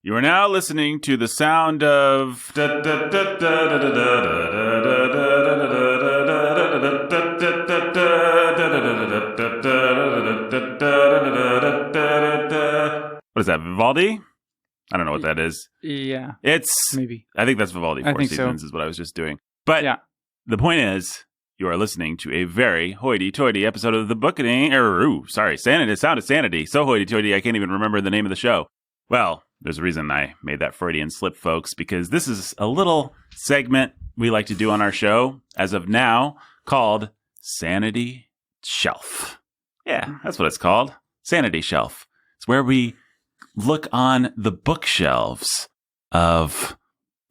You are now listening to the sound of... What is that, Vivaldi? I don't know what that is. Yeah. It's... Maybe. I think that's Vivaldi. I Four think Seasons so. is what I was just doing. But Yeah. the point is, you are listening to a very hoity-toity episode of the Sanity, Sound of Sanity. So hoity-toity, I can't even remember the name of the show. Well, there's a reason I made that Freudian slip, folks, because this is a little segment we like to do on our show, as of now, called Sanity Shelf. Yeah, that's what it's called. Sanity Shelf. It's where we look on the bookshelves of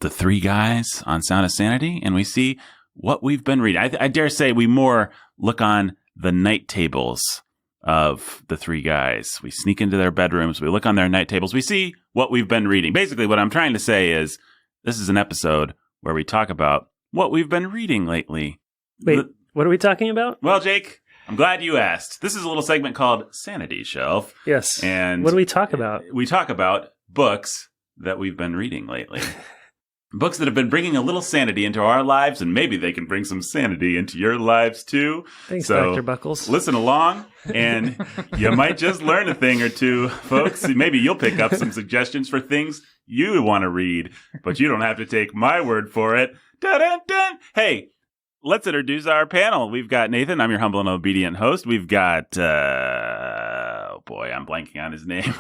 the three guys on Sound of Sanity, and we see what we've been reading. I dare say we more look on the night tables of the three guys. We sneak into their bedrooms. We look on their night tables. We see what we've been reading. Basically, what I'm trying to say is this is an episode where we talk about what we've been reading lately. Wait, what are we talking about? Well, Jake, I'm glad you asked. This is a little segment called Sanity Shelf. Yes. And what do we talk about? We talk about books that we've been reading lately. Books that have been bringing a little sanity into our lives, and maybe they can bring some sanity into your lives, too. Thanks, so, Dr. Buckles. Listen along, and you might just learn a thing or two, folks. Maybe you'll pick up some suggestions for things you want to read, but you don't have to take my word for it. Dun-dun-dun. Hey, let's introduce our panel. We've got Nathan. I'm your humble and obedient host. We've got, oh boy, I'm blanking on his name.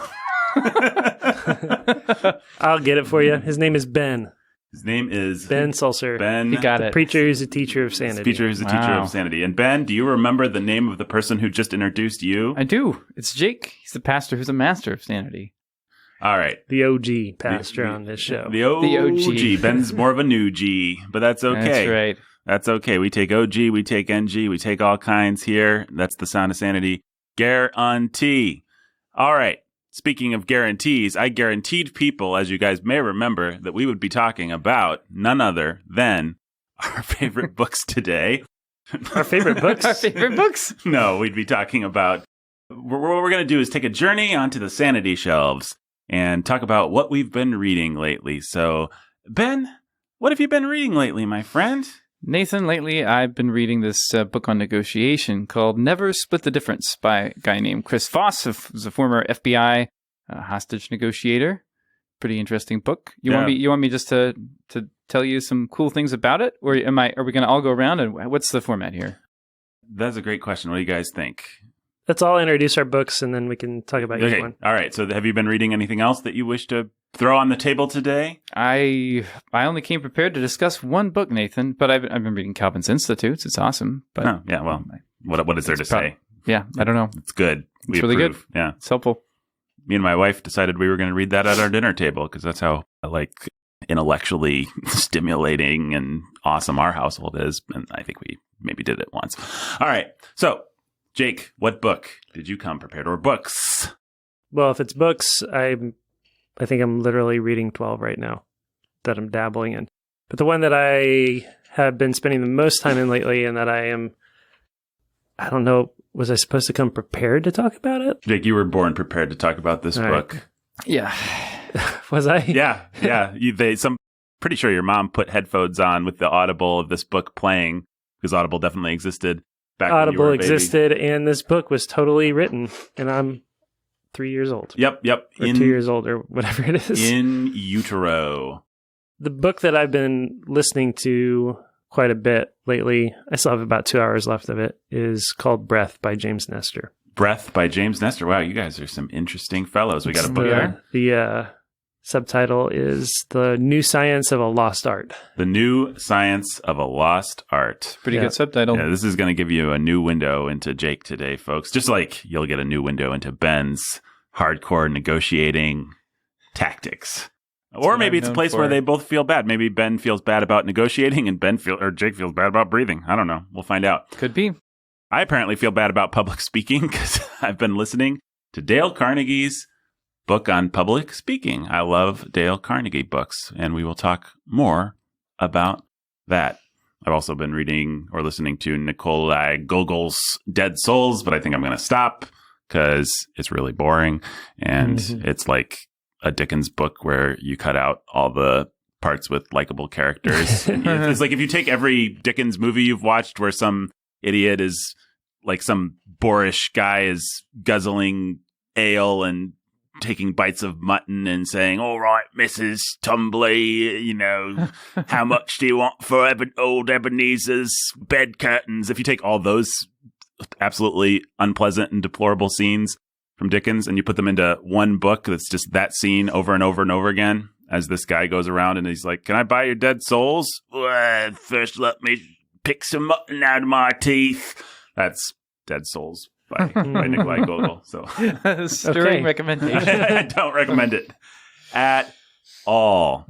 I'll get it for you. His name is Ben. His name is Ben Sulcer. Ben. You got it. Preacher who's a teacher of sanity. Preacher who's a teacher of sanity. And Ben, do you remember the name of the person who just introduced you? I do. It's Jake. He's the pastor who's a master of sanity. All right. The OG pastor on this show. The OG. Ben's more of a new G, but that's okay. That's right. That's okay. We take OG, we take NG, we take all kinds here. That's the Sound of Sanity guarantee. All right. Speaking of guarantees, I guaranteed people, as you guys may remember, that we would be talking about none other than our favorite books today. Our favorite books? Our favorite books? No, we'd be talking about... What we're going to do is take a journey onto the Sanity shelves and talk about what we've been reading lately. So, Ben, what have you been reading lately, my friend? Nathan, lately I've been reading this book on negotiation called Never Split the Difference by a guy named Chris Voss, who's a former FBI hostage negotiator. Pretty interesting book. You want me just to tell you some cool things about it, or are we going to all go around? And what's the format here? That's a great question. What do you guys think? Let's all introduce our books, and then we can talk about each one. All right. So have you been reading anything else that you wish to throw on the table today? I only came prepared to discuss one book, Nathan, but I've been reading Calvin's Institutes. It's awesome. But oh, yeah. Well, what is there to say? Yeah, I don't know. It's good. It's really good. Yeah. It's helpful. Me and my wife decided we were going to read that at our dinner table because that's how intellectually stimulating and awesome our household is. And I think we maybe did it once. All right. So, Jake, what book did you come prepared, or books? Well, if it's books, I think I'm literally reading 12 right now that I'm dabbling in. But the one that I have been spending the most time in lately, and that I don't know, was I supposed to come prepared to talk about it? Jake, you were born prepared to talk about this book. Right. Yeah. Was I? Yeah. Pretty sure your mom put headphones on with the Audible of this book playing, because Audible definitely existed back when you Audible were a baby. existed, and this book was totally written, and I'm 3 years old. Yep. Or 2 years old, or whatever it is. In utero. The book that I've been listening to quite a bit lately, I still have about 2 hours left of it, is called Breath by James Nestor. Breath by James Nestor. Wow, you guys are some interesting fellows. We got a book there. The subtitle is The New Science of a Lost Art. The New Science of a Lost Art. Pretty good subtitle. Yeah, this is going to give you a new window into Jake today, folks. Just like you'll get a new window into Ben's hardcore negotiating tactics. Or maybe it's a place where they both feel bad. Maybe Ben feels bad about negotiating and Jake feels bad about breathing. I don't know. We'll find out. Could be. I apparently feel bad about public speaking because I've been listening to Dale Carnegie's book on public speaking. I love Dale Carnegie books, and we will talk more about that. I've also been reading or listening to Nikolai Gogol's Dead Souls, but I think I'm going to stop because it's really boring, and it's like a Dickens book where you cut out all the parts with likable characters. It's like if you take every Dickens movie you've watched where some idiot is like some boorish guy is guzzling ale and taking bites of mutton and saying, "All right, Mrs. Tumbly, how much do you want for old Ebenezer's bed curtains?" If you take all those absolutely unpleasant and deplorable scenes from Dickens and you put them into one book that's just that scene over and over and over again, as this guy goes around and he's like, "Can I buy your dead souls? Well, first let me pick some mutton out of my teeth." That's Dead Souls by Nikolai Gogol. So stirring recommendation. I don't recommend it at all.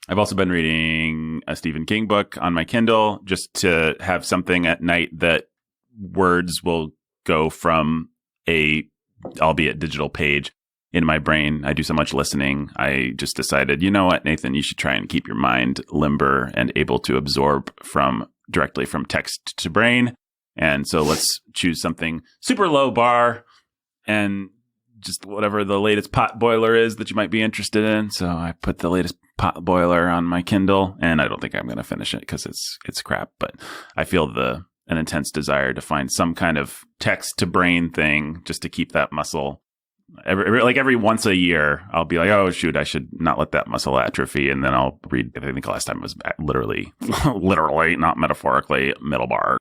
I've also been reading a Stephen King book on my Kindle just to have something at night that words will go from a, albeit digital page, in my brain. I do so much listening. I just decided, you know what, Nathan, you should try and keep your mind limber and able to absorb directly from text to brain. And so let's choose something super low bar and just whatever the latest pot boiler is that you might be interested in. So I put the latest pot boiler on my Kindle, and I don't think I'm going to finish it because it's crap. But I feel an intense desire to find some kind of text to brain thing just to keep that muscle. Every once a year, I'll be like, "Oh shoot, I should not let that muscle atrophy," and then I'll read. I think the last time was literally, not metaphorically, middle bar.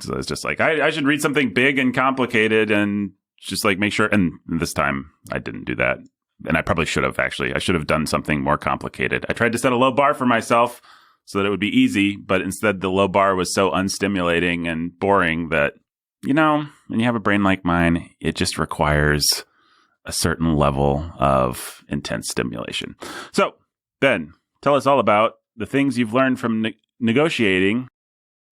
So it's just like I should read something big and complicated and just like make sure. And this time I didn't do that, and I probably should have actually. I should have done something more complicated. I tried to set a low bar for myself so that it would be easy, but instead the low bar was so unstimulating and boring that when you have a brain like mine, it just requires a certain level of intense stimulation. So, Ben, tell us all about the things you've learned from negotiating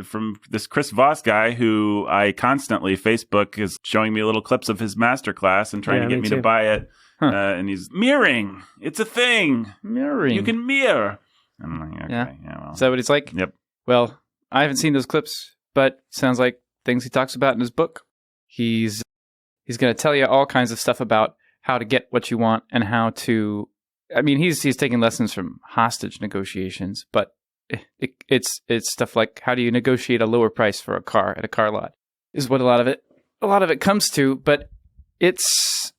from this Chris Voss guy who I constantly, Facebook is showing me little clips of his masterclass and trying to get me to buy it. And he's mirroring. It's a thing. Mirroring. You can mirror. I'm like, okay. Yeah, well. Is that what it's like? Yep. Well, I haven't seen those clips, but sounds like things he talks about in his book. He's going to tell you all kinds of stuff about how to get what you want and how to. I mean, he's taking lessons from hostage negotiations, but it's stuff like how do you negotiate a lower price for a car at a car lot is what a lot of it comes to. But it's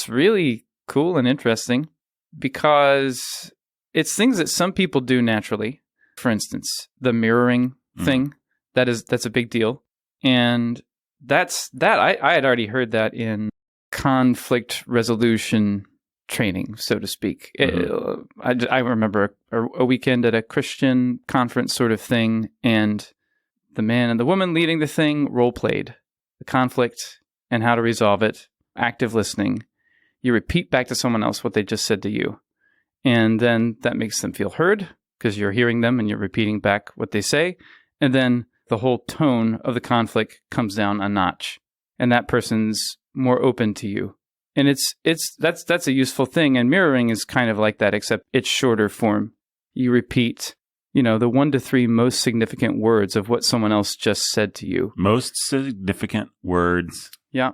really cool and interesting because it's things that some people do naturally. For instance, the mirroring thing, that's a big deal, and I had already heard that in conflict resolution training, so to speak. I remember a weekend at a Christian conference sort of thing, and the man and the woman leading the thing role played the conflict and how to resolve it, active listening. You repeat back to someone else what they just said to you, and then that makes them feel heard because you're hearing them and you're repeating back what they say, and then the whole tone of the conflict comes down a notch, and that person's more open to you. And that's a useful thing. And mirroring is kind of like that, except it's shorter form. You repeat, the 1 to 3 most significant words of what someone else just said to you. Most significant words. Yeah.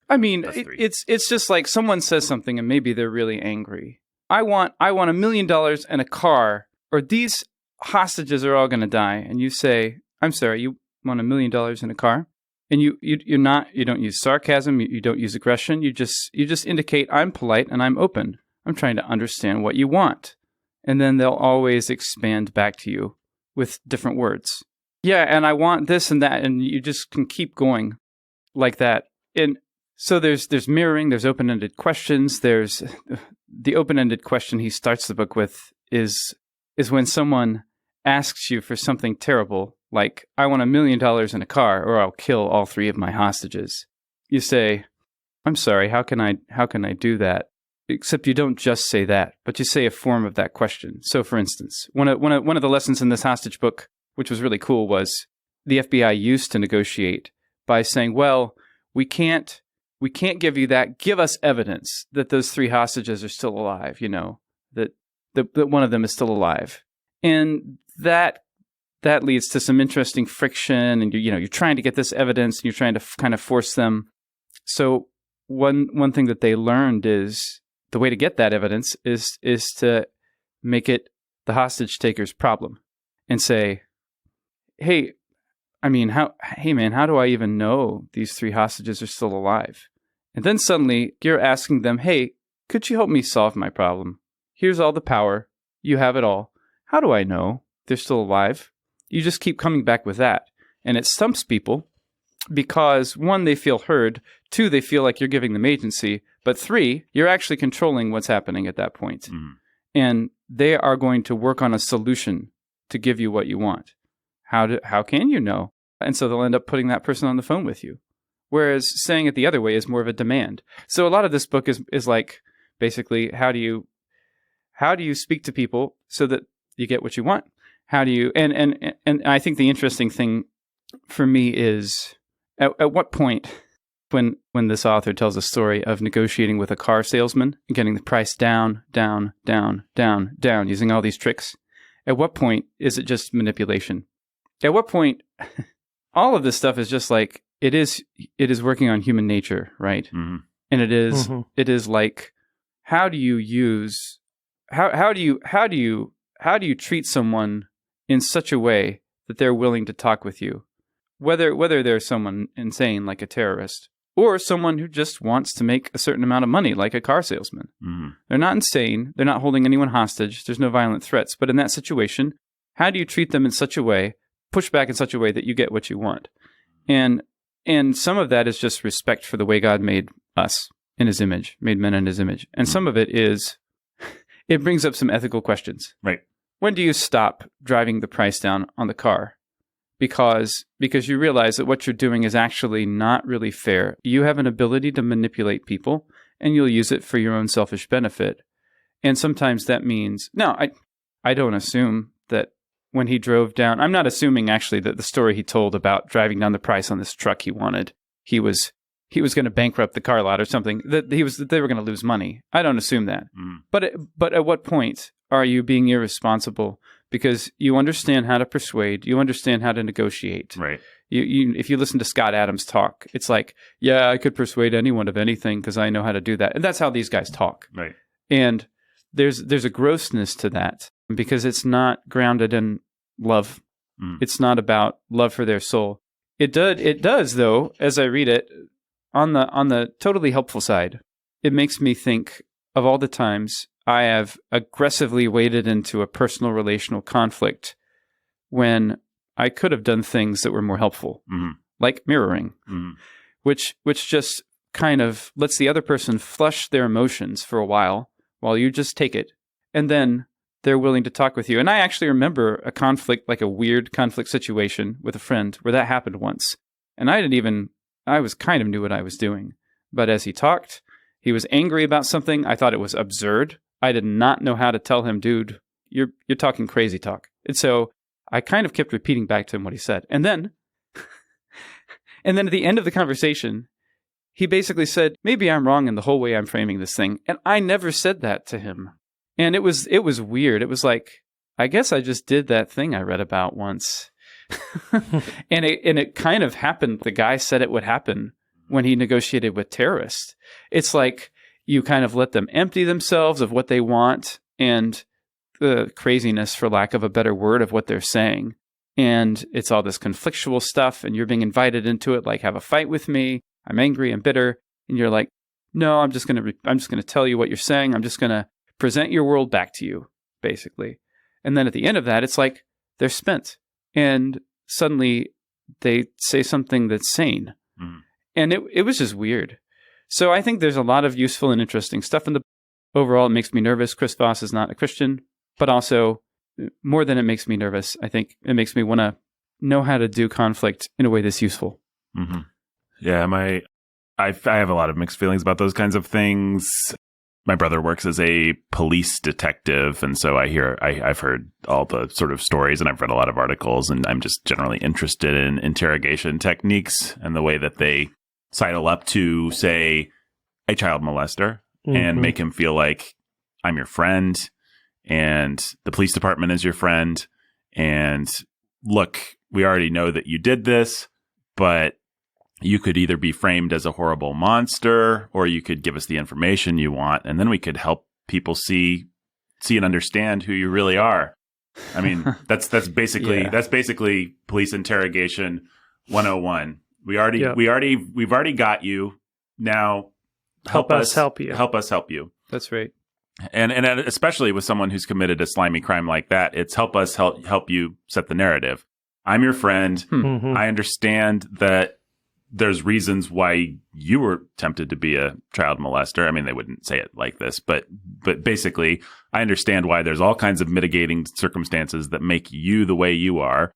I mean, it's just like someone says something and maybe they're really angry. I want $1 million and a car, or these hostages are all going to die. And you say, "I'm sorry, you want $1 million and a car?" And you don't use sarcasm, you don't use aggression, you just indicate I'm polite and I'm open. I'm trying to understand what you want. And then they'll always expand back to you with different words. Yeah, and I want this and that, and you just can keep going like that. And so there's mirroring, there's open-ended questions, there's the open-ended question he starts the book with is when someone asks you for something terrible, like, "I want $1 million in a car, or I'll kill all 3 of my hostages." You say, "I'm sorry, how can I do that?" Except you don't just say that, but you say a form of that question. So, for instance, one of the lessons in this hostage book, which was really cool, was the FBI used to negotiate by saying, "Well, we can't give you that. Give us evidence that those 3 hostages are still alive. That one of them is still alive," and that leads to some interesting friction, and you're trying to get this evidence, and you're trying to kind of force them. So one thing that they learned is the way to get that evidence is to make it the hostage taker's problem and say, hey, man, how do I even know these 3 hostages are still alive? And then suddenly you're asking them, hey, could you help me solve my problem? Here's all the power. You have it all. How do I know they're still alive? You just keep coming back with that. And it stumps people because 1, they feel heard. 2, they feel like you're giving them agency. But 3, you're actually controlling what's happening at that point. Mm. And they are going to work on a solution to give you what you want. How can you know? And so they'll end up putting that person on the phone with you. Whereas saying it the other way is more of a demand. So a lot of this book is like, basically, how do you speak to people so that you get what you want? How do you, and I think the interesting thing for me is at what point when this author tells a story of negotiating with a car salesman and getting the price down, using all these tricks, at what point is it just manipulation? At what point, all of this stuff is just like, it is working on human nature, right? Mm-hmm. And it is like, how do you treat someone in such a way that they're willing to talk with you, whether they're someone insane like a terrorist or someone who just wants to make a certain amount of money like a car salesman. Mm-hmm. They're not insane. They're not holding anyone hostage. There's no violent threats. But in that situation, how do you treat them in such a way, push back in such a way that you get what you want? And some of that is just respect for the way God made us in his image, made men in his image. And some of it is, it brings up some ethical questions. Right. When do you stop driving the price down on the car? Because you realize that what you're doing is actually not really fair. You have an ability to manipulate people, and you'll use it for your own selfish benefit. And sometimes that means, no, I don't assume that when he drove down, I'm not assuming actually that the story he told about driving down the price on this truck he wanted, he was going to bankrupt the car lot or something, that they were going to lose money. I don't assume that. Mm. But at what point are you being irresponsible? Because you understand how to persuade, you understand how to negotiate. Right. You if you listen to Scott Adams talk, it's like, yeah, I could persuade anyone of anything because I know how to do that. And that's how these guys talk. Right. And there's a grossness to that because it's not grounded in love. Mm. It's not about love for their soul. It does though, as I read it, on the totally helpful side, it makes me think of all the times I have aggressively waded into a personal relational conflict when I could have done things that were more helpful, like mirroring, which just kind of lets the other person flush their emotions for a while you just take it, and then they're willing to talk with you. And I actually remember a conflict, like a weird conflict situation with a friend where that happened once, and I was kind of knew what I was doing, but as he talked, he was angry about something. I thought it was absurd. I did not know how to tell him, dude, you're talking crazy talk. And so I kind of kept repeating back to him what he said. And then at the end of the conversation, he basically said, maybe I'm wrong in the whole way I'm framing this thing. And I never said that to him. And it was weird. It was like, I guess I just did that thing I read about once. and it kind of happened. The guy said it would happen when he negotiated with terrorists. It's like, you kind of let them empty themselves of what they want and the craziness, for lack of a better word, of what they're saying. And it's all this conflictual stuff, and you're being invited into it, like, have a fight with me. I'm angry and bitter. And you're like, no, I'm just going to tell you what you're saying. I'm just going to present your world back to you, basically. And then at the end of that, it's like they're spent. And suddenly they say something that's sane. Mm. And it was just weird. So I think there's a lot of useful and interesting stuff in the book. Overall, it makes me nervous. Chris Voss is not a Christian, but also more than it makes me nervous, I think it makes me want to know how to do conflict in a way that's useful. Mm-hmm. Yeah, I have a lot of mixed feelings about those kinds of things. My brother works as a police detective, and so I've heard all the sort of stories, and I've read a lot of articles, and I'm just generally interested in interrogation techniques and the way that they sidle up to, say, a child molester and make him feel like I'm your friend and the police department is your friend. And look, we already know that you did this, but you could either be framed as a horrible monster, or you could give us the information you want, and then we could help people see and understand who you really are. I mean, that's basically police interrogation 101. We've already got you. Now help us help you. Help us help you. That's right. And especially with someone who's committed a slimy crime like that, it's help us help you set the narrative. I'm your friend. Mm-hmm. I understand that there's reasons why you were tempted to be a child molester. I mean, they wouldn't say it like this, but basically, I understand why there's all kinds of mitigating circumstances that make you the way you are.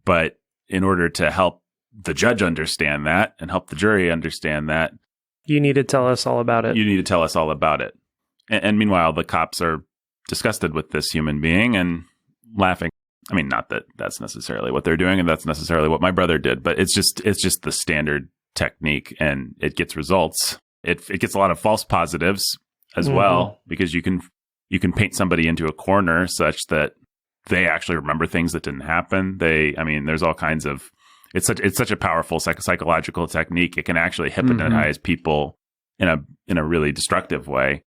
But in order to help the judge understand that and help the jury understand that, you need to tell us all about it. You need to tell us all about it. And meanwhile, the cops are disgusted with this human being and laughing. I mean, not that that's necessarily what they're doing, and that's necessarily what my brother did, but it's just the standard technique, and it gets results. It gets a lot of false positives as well, because you can paint somebody into a corner such that they actually remember things that didn't happen. There's all kinds of. It's such a powerful psychological technique. It can actually hypnotize people in a really destructive way.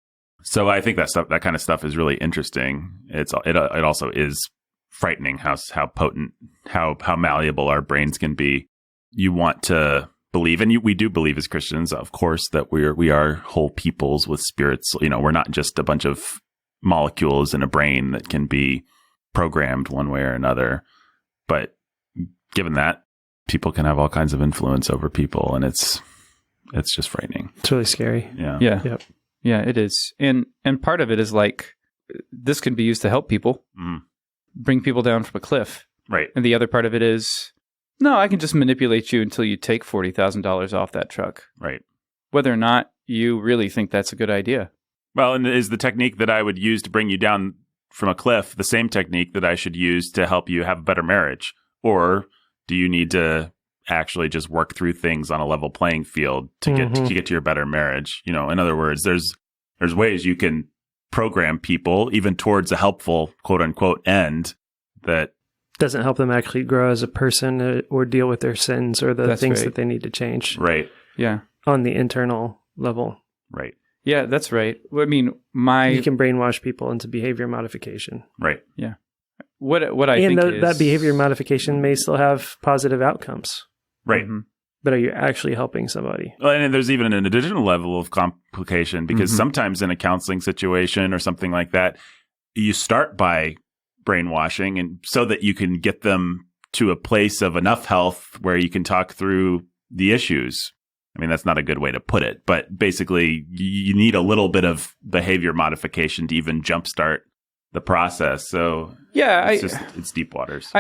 So I think that kind of stuff is really interesting. It also is frightening how potent, how malleable our brains can be. You want to believe, and we do believe as Christians, of course, that we are whole peoples with spirits. We're not just a bunch of molecules in a brain that can be programmed one way or another. But given that, people can have all kinds of influence over people, and it's just frightening. It's really scary. Yeah. Yep. Yeah, it is. And part of it is like, this can be used to help people, bring people down from a cliff. Right. And the other part of it is, no, I can just manipulate you until you take $40,000 off that truck. Right. Whether or not you really think that's a good idea. Well, and is the technique that I would use to bring you down from a cliff the same technique that I should use to help you have a better marriage? Or do you need to actually just work through things on a level playing field to get to your better marriage? In other words, there's ways you can program people even towards a helpful quote unquote end that doesn't help them actually grow as a person or deal with their sins or the things that they need to change. Right. Yeah. On the internal level. Right. Yeah, that's right. I mean, you can brainwash people into behavior modification. Right. Yeah. What I think is that behavior modification may still have positive outcomes. Right. But are you actually helping somebody? Well, and there's even an additional level of complication, because sometimes in a counseling situation or something like that, you start by brainwashing, and so that you can get them to a place of enough health where you can talk through the issues. I mean, that's not a good way to put it, but basically you need a little bit of behavior modification to even jumpstart the process. So yeah, it's deep waters.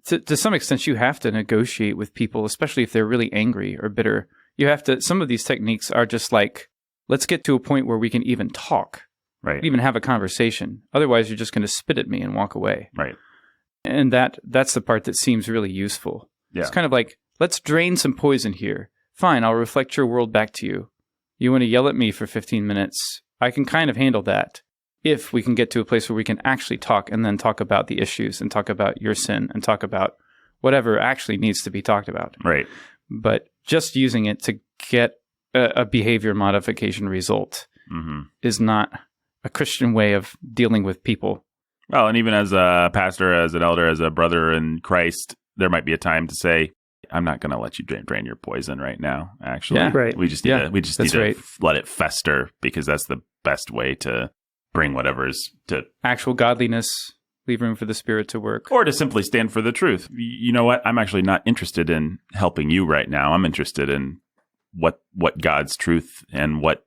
To some extent, you have to negotiate with people, especially if they're really angry or bitter. You have to. Some of these techniques are just like, let's get to a point where we can even talk, right? Even have a conversation. Otherwise, you're just going to spit at me and walk away, right? And that's the part that seems really useful. Yeah. It's kind of like, let's drain some poison here. Fine, I'll reflect your world back to you. You want to yell at me for 15 minutes? I can kind of handle that. If we can get to a place where we can actually talk, and then talk about the issues and talk about your sin and talk about whatever actually needs to be talked about. Right. But just using it to get a behavior modification result is not a Christian way of dealing with people. Well, and even as a pastor, as an elder, as a brother in Christ, there might be a time to say, I'm not going to let you drain your poison right now, actually. Yeah. Right. We just need to let it fester, because that's the best way to bring whatever's to actual godliness, leave room for the Spirit to work. Or to simply stand for the truth. You know what? I'm actually not interested in helping you right now. I'm interested in what God's truth and what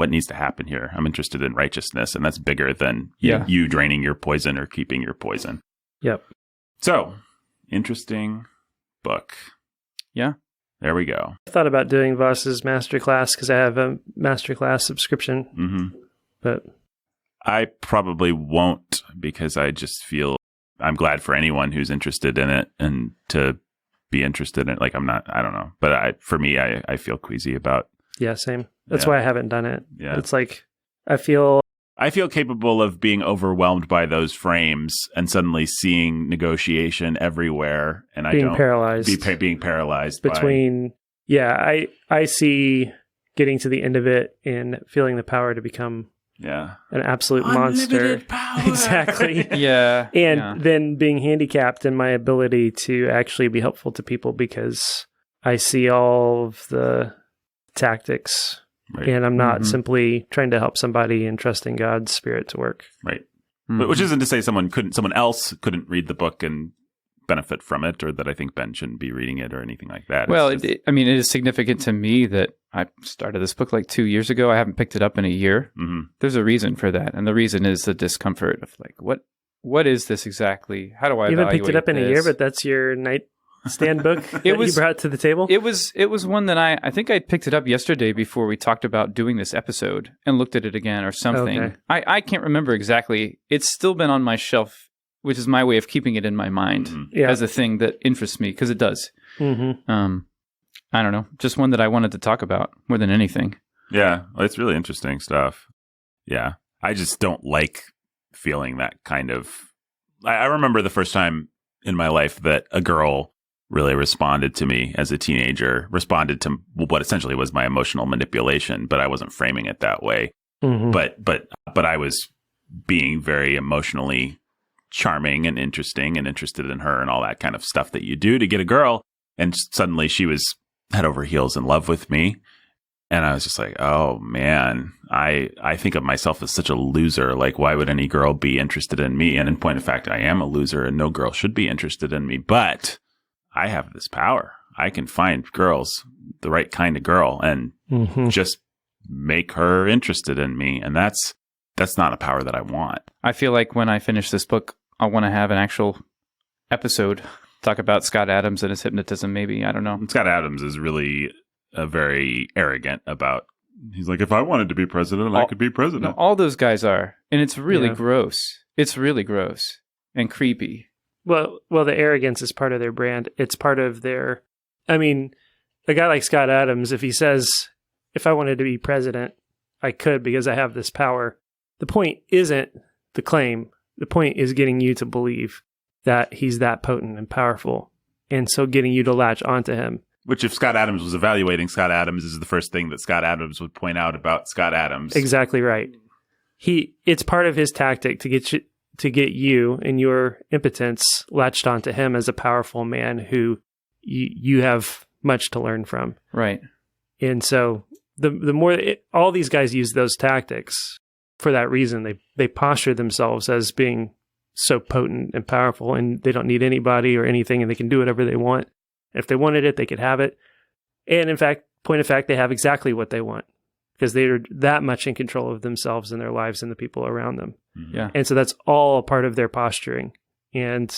needs to happen here. I'm interested in righteousness, and that's bigger than you draining your poison or keeping your poison. Yep. So, interesting book. Yeah. There we go. I thought about doing Voss's masterclass because I have a masterclass subscription. But I probably won't, because I just feel I'm glad for anyone who's interested in it and to be interested in it. Like, I don't know. But I feel queasy about. Yeah, same. That's why I haven't done it. Yeah. It's like, I feel I feel capable of being overwhelmed by those frames and suddenly seeing negotiation everywhere, and being paralyzed. Being paralyzed between. I see getting to the end of it and feeling the power to become an absolute monster. Power. Exactly. Yeah. And then being handicapped in my ability to actually be helpful to people because I see all of the tactics. Right. And I'm not simply trying to help somebody and trusting God's spirit to work. Right. Which isn't to say someone else couldn't read the book and benefit from it, or that I think Ben shouldn't be reading it or anything like that. Well, it is significant to me that I started this book like 2 years ago. I haven't picked it up in a year. Mm-hmm. There's a reason for that. And the reason is the discomfort of like, what is this exactly? How do I You haven't evaluate picked it up in a year, but that's your nightstand book you brought to the table? It was one that I think I picked it up yesterday before we talked about doing this episode and looked at it again or something. Okay. I can't remember exactly. It's still been on my shelf, which is my way of keeping it in my mind as a thing that interests me, because it does. Mm-hmm. I don't know. Just one that I wanted to talk about more than anything. Yeah, well, it's really interesting stuff. Yeah. I just don't like feeling that kind of... I remember the first time in my life that a girl really responded to me as a teenager, responded to what essentially was my emotional manipulation, but I wasn't framing it that way. Mm-hmm. But I was being very emotionally charming and interesting and interested in her and all that kind of stuff that you do to get a girl. And suddenly she was head over heels in love with me. And I was just like, oh man, I think of myself as such a loser. Like, why would any girl be interested in me? And in point of fact, I am a loser and no girl should be interested in me. But I have this power. I can find girls, the right kind of girl, and just make her interested in me. And that's not a power that I want. I feel like when I finish this book, I want to have an actual episode talk about Scott Adams and his hypnotism. Maybe, I don't know. Scott Adams is really very arrogant about. He's like, if I wanted to be president, I could be president. No, all those guys are, and it's really gross. It's really gross and creepy. Well, the arrogance is part of their brand. It's part of their. I mean, a guy like Scott Adams, if he says, "If I wanted to be president, I could because I have this power," the point isn't the claim. The point is getting you to believe that he's that potent and powerful, and so getting you to latch onto him. Which, if Scott Adams was evaluating Scott Adams, is the first thing that Scott Adams would point out about Scott Adams. Exactly right. It's part of his tactic to get you and your impotence latched onto him as a powerful man who you have much to learn from. Right. And so the more all these guys use those tactics for that reason. They posture themselves as being so potent and powerful, and they don't need anybody or anything, and they can do whatever they want. If they wanted it, they could have it. And in fact, point of fact, they have exactly what they want because they're that much in control of themselves and their lives and the people around them. Yeah. And so that's all a part of their posturing. And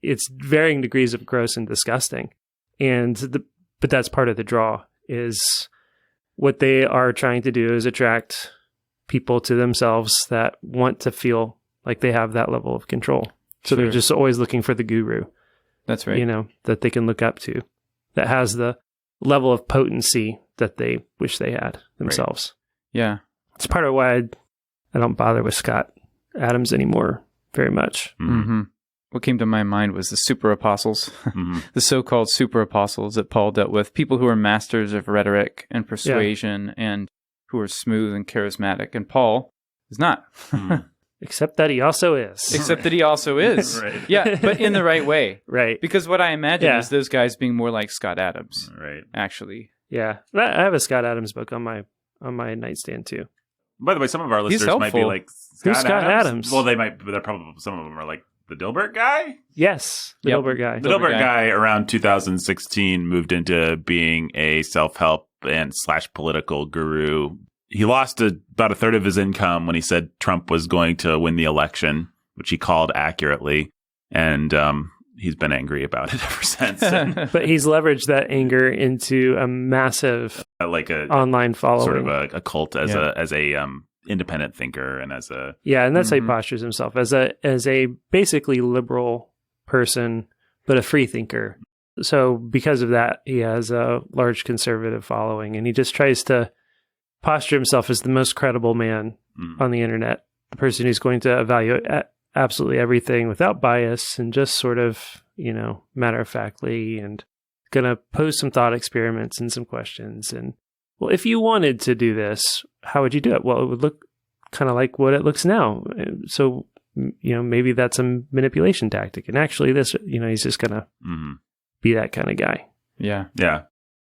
it's varying degrees of gross and disgusting. But that's part of the draw, is what they are trying to do is attract people to themselves that want to feel like they have that level of control. So they're just always looking for the guru. That's right. That they can look up to, that has the level of potency that they wish they had themselves. Right. Yeah. It's part of why I don't bother with Scott Adams anymore very much. Mm-hmm. What came to my mind was the super apostles, the so-called super apostles that Paul dealt with, people who are masters of rhetoric and persuasion and who are smooth and charismatic. And Paul is not. Except that he also is. Except that he also is. Right. Yeah, but in the right way. Right. Because what I imagine is those guys being more like Scott Adams. Right. Actually. Yeah. I have a Scott Adams book on my nightstand too. By the way, some of our listeners might be like, Who's Scott Adams? Well, they're probably, some of them are like, the Dilbert guy? Yes, the Dilbert guy. The Dilbert guy around 2016 moved into being a self-help and / political guru. He lost about a third of his income when he said Trump was going to win the election, which he called accurately. And he's been angry about it ever since. But he's leveraged that anger into a massive online following. Sort of a cult as a independent thinker and as a... Yeah, and that's how he postures himself, as a basically liberal person, but a free thinker. So because of that, he has a large conservative following, and he just tries to posture himself as the most credible man on the internet. the person who's going to evaluate absolutely everything without bias and just sort of, matter-of-factly and going to pose some thought experiments and some questions. And, well, if you wanted to do this, how would you do it? Well, it would look kind of like what it looks now. So, maybe that's a manipulation tactic. And actually this, he's just going to be that kind of guy. Yeah. Yeah.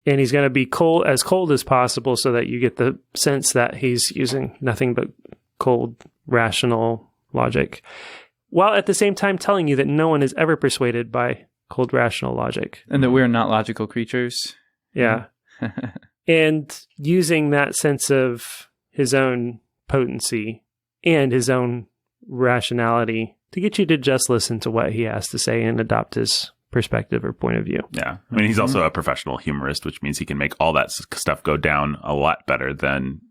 And he's going to be as cold as possible so that you get the sense that he's using nothing but cold, rational logic, while at the same time telling you that no one is ever persuaded by cold, rational logic. And that we're not logical creatures. Yeah. And using that sense of his own potency and his own rationality to get you to just listen to what he has to say and adopt his perspective or point of view. Yeah. I mean, he's also a professional humorist, which means he can make all that stuff go down a lot better than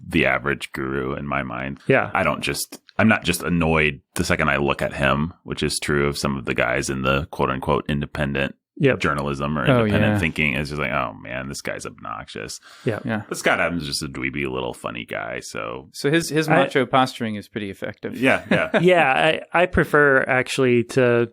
the average guru in my mind. Yeah. I'm not just annoyed the second I look at him, which is true of some of the guys in the quote unquote independent journalism or independent thinking. Is just like, oh man, this guy's obnoxious. Yeah. But Scott Adams is just a dweeby little funny guy. So his macho posturing is pretty effective. Yeah. Yeah. I prefer actually to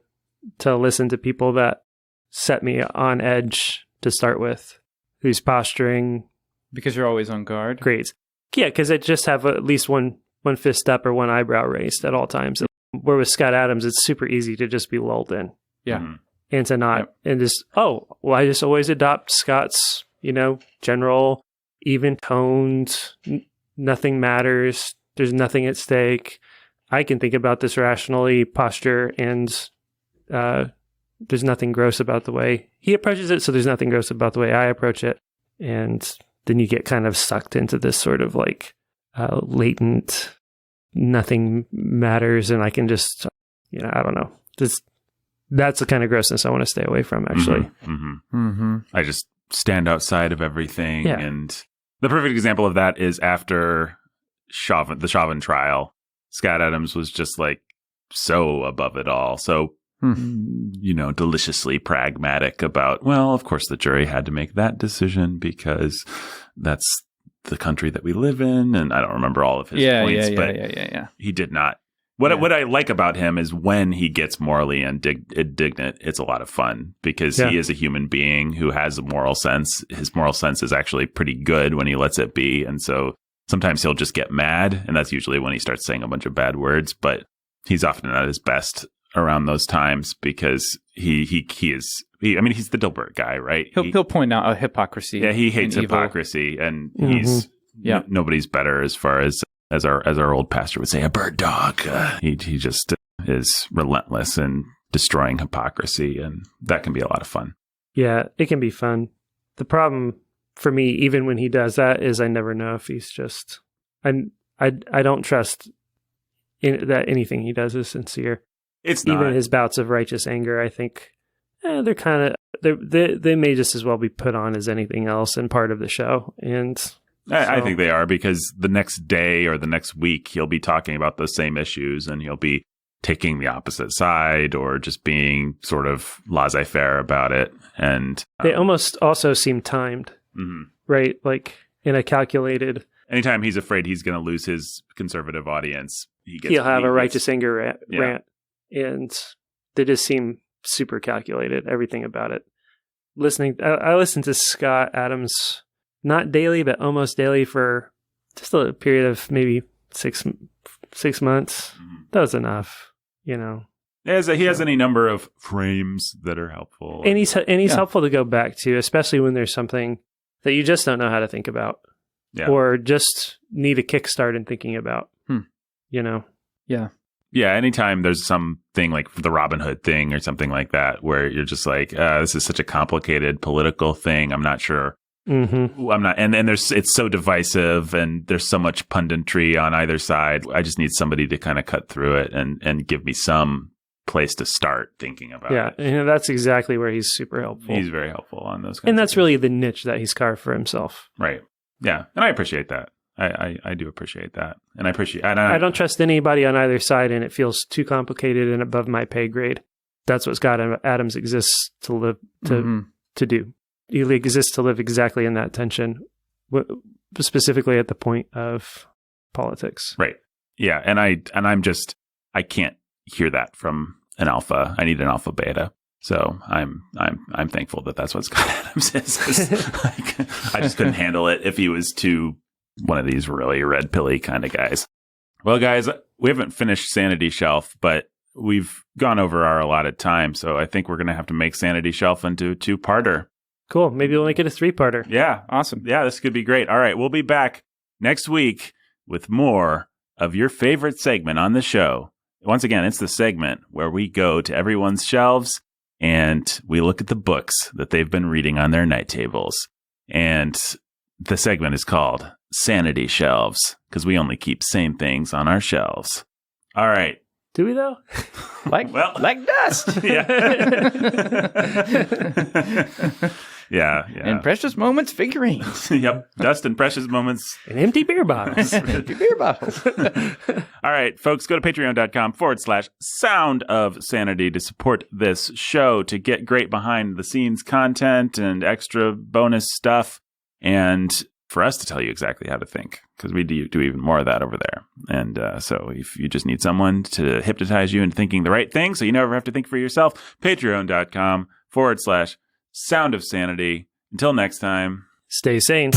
listen to people that set me on edge to start with, whose posturing. Because you're always on guard. Great. Yeah, because I just have at least one fist up or one eyebrow raised at all times. Where with Scott Adams, it's super easy to just be lulled in. Yeah. Mm-hmm. And to not, and just, I just always adopt Scott's, general, even toned, nothing matters. There's nothing at stake. I can think about this rationally posture, and there's nothing gross about the way he approaches it. So there's nothing gross about the way I approach it. And then you get kind of sucked into this sort of like latent, nothing matters. And I can just, I don't know. That's the kind of grossness I want to stay away from, actually. I just stand outside of everything. Yeah. And the perfect example of that is after the Chauvin trial. Scott Adams was just like so above it all. So, deliciously pragmatic about, well, of course the jury had to make that decision because that's the country that we live in. And I don't remember all of his points, but he did not. What I like about him is when he gets morally indignant, it's a lot of fun because he is a human being who has a moral sense. His moral sense is actually pretty good when he lets it be. And so sometimes he'll just get mad. And that's usually when he starts saying a bunch of bad words, but he's often at his best around those times because he's the Dilbert guy, right? He'll point out a hypocrisy. Yeah, he hates hypocrisy, and he's nobody's better as far as our old pastor would say, a bird dog. He just is relentless in destroying hypocrisy, and that can be a lot of fun. Yeah, it can be fun. The problem for me, even when he does that, is I never know if he's just. I don't trust that anything he does is sincere. It's not. Even his bouts of righteous anger, I think they're kind of they may just as well be put on as anything else and part of the show. And I think they are, because the next day or the next week he'll be talking about those same issues, and he'll be taking the opposite side or just being sort of laissez-faire about it. And they almost also seem timed, right? Like in a calculated. Anytime he's afraid he's going to lose his conservative audience, he'll have a righteous anger rant. And they just seem super calculated, everything about it. I listened to Scott Adams, not daily, but almost daily for just a period of maybe 6 months. That was enough, He has any number of frames that are helpful. And he's helpful to go back to, especially when there's something that you just don't know how to think about. Yeah. Or just need a kickstart in thinking about, Yeah. Yeah, anytime there's something like the Robin Hood thing or something like that, where you're just like, this is such a complicated political thing. I'm not sure. I'm not. And it's so divisive, and there's so much punditry on either side. I just need somebody to kind of cut through it and give me some place to start thinking about it. Yeah, and that's exactly where he's super helpful. He's very helpful on those kinds and of that's things. really the niche that he's carved for himself. Right. Yeah, and I appreciate that. I do appreciate that, and I appreciate. I don't trust anybody on either side, and it feels too complicated and above my pay grade. That's what Scott Adams exists to live to do. He exists to live exactly in that tension, specifically at the point of politics. Right. Yeah, and I can't hear that from an alpha. I need an alpha beta. So I'm thankful that that's what Scott Adams is. 'Cause, like, I just couldn't handle it if he was too one of these really red pilly kind of guys. Well, guys, we haven't finished Sanity Shelf, but we've gone over our allotted time. So I think we're going to have to make Sanity Shelf into a 2-parter. Cool. Maybe we'll make it a 3-parter. Yeah. Awesome. Yeah, this could be great. All right. We'll be back next week with more of your favorite segment on the show. Once again, it's the segment where we go to everyone's shelves and we look at the books that they've been reading on their night tables. And the segment is called Sanity Shelves because we only keep sane things on our shelves. All right. Do we, though? Like dust. Yeah. And precious moments figurines. Yep. Dust and precious moments. And empty beer bottles. Empty beer bottles. All right, folks, go to patreon.com/Sound of Sanity to support this show, to get great behind the scenes content and extra bonus stuff, and for us to tell you exactly how to think, because we do even more of that over there. And so if you just need someone to hypnotize you into thinking the right thing so you never have to think for yourself, patreon.com/Sound of Sanity. Until next time. Stay sane.